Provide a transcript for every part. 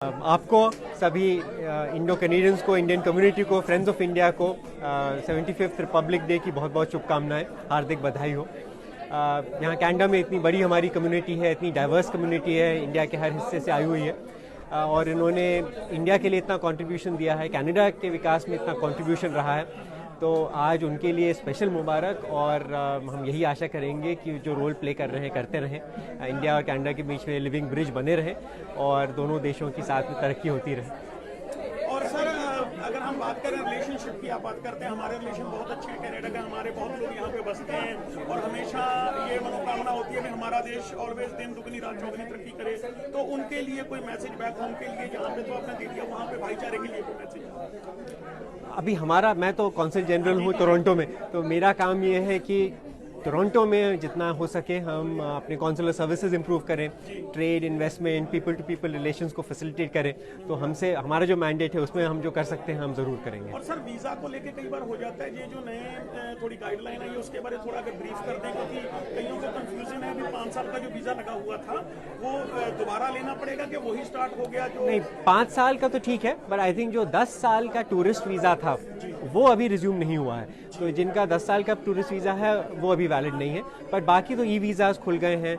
आपको सभी Indo Canadians को, इंडियन कम्युनिटी को, फ्रेंड्स ऑफ इंडिया को 75th रिपब्लिक डे की बहुत बहुत शुभकामनाएं, हार्दिक बधाई हो। यहाँ कनाडा में इतनी बड़ी हमारी कम्युनिटी है, इतनी डाइवर्स कम्युनिटी है, इंडिया के हर हिस्से से आई हुई है और इन्होंने इंडिया के लिए इतना कंट्रीब्यूशन दिया है, कनाडा के विकास में इतना कंट्रीब्यूशन रहा है, तो आज उनके लिए स्पेशल मुबारक। और हम यही आशा करेंगे कि जो रोल प्ले कर रहे हैं करते रहें, इंडिया और कनाडा के बीच में लिविंग ब्रिज बने रहें और दोनों देशों की साथ में तरक्की होती रहे। और सर, अगर हम बात करें रिलेशनशिप की, आप बात करते हैं, हमारे रिलेशन बहुत अच्छे हैं कनाडा का, हमारे बहुत लोग यहाँ पे बसते हैं और हमेशा ये मनोकामना होती है कि हमारा देश ऑलवेज दिन दुगनी रात चौगनी तरक्की करे। तो उनके लिए कोई मैसेज बैक होम के लिए, जहाँ पे तो आपने दे दिया, वहाँ पे भाईचारे के लिए कोई मैसेज? अभी मैं तो कौंसल जनरल हूँ टोरंटो में, तो मेरा काम ये है कि टोरंटो में जितना हो सके हम अपने कॉन्सुलर सर्विसेज इंप्रूव करें, trade, investment, people to people relations को फैसिलिटेट करें। तो हमसे हमारा जो मैंडेट है उसमें हम जो कर सकते हैं हम जरूर करेंगे। और सर, वीजा को लेके कई बार हो जाता है, ये जो नए थोड़ी गाइडलाइन है उसके बारे में थोड़ा अगर ब्रीफ कर दें, क्योंकि कईयों को कंफ्यूजन है। अभी 5 साल का जो वीजा लगा हुआ था वो दोबारा लेना पड़ेगा कि वही स्टार्ट हो गया? जो नहीं, 5 साल का तो ठीक है, बट आई थिंक जो 10 साल का टूरिस्ट वीजा था वो अभी रिज्यूम नहीं हुआ है। तो जिनका 10 साल का टूरिस्ट वीजा है वो अभी वैलिड नहीं है, पर बाकी तो ई वीज़ाज खुल गए हैं,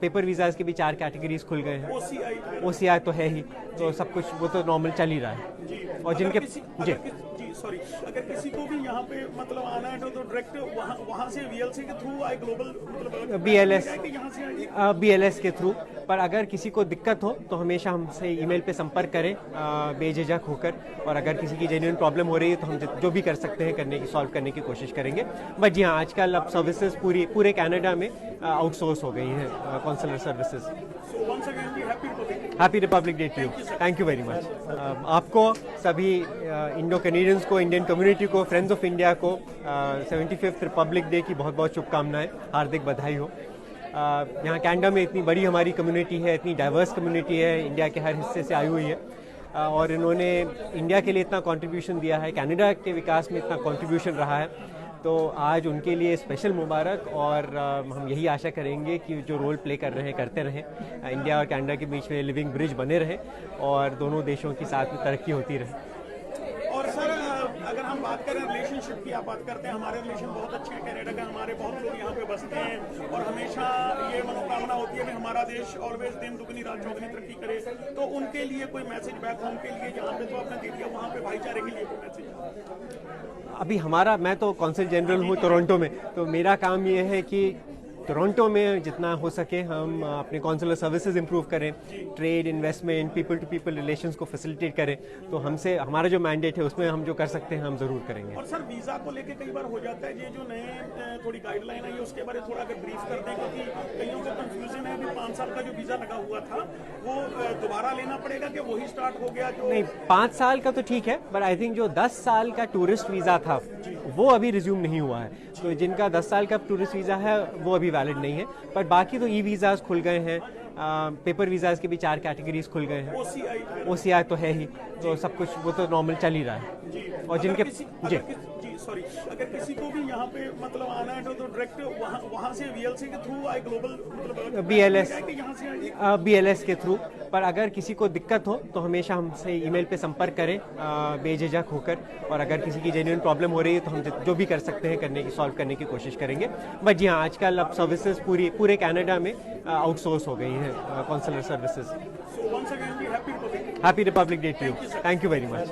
पेपर वीज़ाज के भी 4 कैटेगरीज खुल गए हैं, OCI तो है ही, तो सब कुछ वो तो नॉर्मल चल ही रहा है। और जिनके सॉरी, अगर किसी को भी यहाँ पे मतलब आना है तो डायरेक्ट वहाँ से VLC के थ्रू आई ग्लोबल, मतलब BLS के थ्रू। पर अगर किसी को दिक्कत हो तो हमेशा हमसे ईमेल पे संपर्क करें बेझिझक होकर, और अगर किसी की जेन्युइन प्रॉब्लम हो रही है तो हम जो भी कर सकते हैं सॉल्व करने की कोशिश करेंगे। बट जी हाँ, आजकल अब सर्विसेज पूरे कनाडा में आउटसोर्स हो गई हैं, consular services. Happy republic day to you. Thank you very much. आपको सभी इंडो कैनेडियंस को, इंडियन कम्युनिटी को, फ्रेंड्स ऑफ इंडिया को 75th रिपब्लिक डे की बहुत बहुत शुभकामनाएं, हार्दिक बधाई हो। यहाँ कनाडा में इतनी बड़ी हमारी कम्युनिटी है, इतनी डाइवर्स कम्युनिटी है, इंडिया के हर हिस्से से आई हुई है और इन्होंने इंडिया के लिए इतना कंट्रीब्यूशन दिया है, कनाडा के विकास में इतना कंट्रीब्यूशन रहा है, तो आज उनके लिए स्पेशल मुबारक। और हम यही आशा करेंगे कि जो रोल प्ले कर रहे हैं करते रहें, इंडिया और कनाडा के बीच में लिविंग ब्रिज बने रहें और दोनों देशों की साथ में तरक्की होती रहे। और सर, अगर हम बात करें रिलेशनशिप की, आप बात करते हैं, हमारे रिलेशन बहुत अच्छे हैं कनाडा का, हमारे बहुत लोग यहाँ पे बसते हैं और हमेशा ये मनोकामना होती है कि हमारा देश ऑलवेज दिन दुगनी रात चौगनी तरक्की करे। तो उनके लिए कोई मैसेज बैक होम के लिए, जहाँ पे तो आपने दे दिया, वहाँ पे भाईचारे के लिए कोई मैसेज? अभी मैं तो कौंसल जनरल हूँ टोरंटो में, तो मेरा काम ये है कि टोरंटो में जितना हो सके हम अपने कॉन्सुलर सर्विसेज इंप्रूव करें, trade, investment, people to people relations को फैसिलिटेट करें। तो हमारा जो मैंडेट है उसमें हम जो कर सकते हैं हम जरूर करेंगे। और सर, वीजा को लेके कई बार हो जाता है, ये जो नए थोड़ी गाइडलाइन है उसके बारे में थोड़ा अगर ब्रीफ कर दें, क्योंकि कईयों को कंफ्यूजन है। अभी 5 साल का जो वीजा लगा हुआ था वो दोबारा लेना पड़ेगा कि वही स्टार्ट हो गया? जो नहीं, 5 साल का तो ठीक है, बट आई थिंक जो 10 साल का टूरिस्ट वीजा था वो अभी रिज्यूम नहीं हुआ है। तो जिनका 10 साल का टूरिस्ट वीजा है वो अभी वैलिड नहीं है, पर बाकी तो ई वीज़ाज खुल गए हैं, पेपर वीज़ाज के भी 4 कैटेगरीज खुल गए हैं, OCI तो है ही, तो सब कुछ वो तो नॉर्मल चल ही रहा है। और जिनके सॉरी, अगर किसी को भी यहाँ पे मतलब आना है तो डायरेक्ट वहाँ से VLC के थ्रू आई ग्लोबल, मतलब BLS के थ्रू। पर अगर किसी को दिक्कत हो तो हमेशा हमसे ईमेल पे संपर्क करें बेझिझक होकर, और अगर किसी की जेन्युइन प्रॉब्लम हो रही है तो हम जो भी कर सकते हैं सॉल्व करने की कोशिश करेंगे। बट जी हाँ, आजकल अब सर्विसेज पूरे कनाडा में आउटसोर्स हो गई हैं, consular services. Happy happy republic day to you. Thank you very much.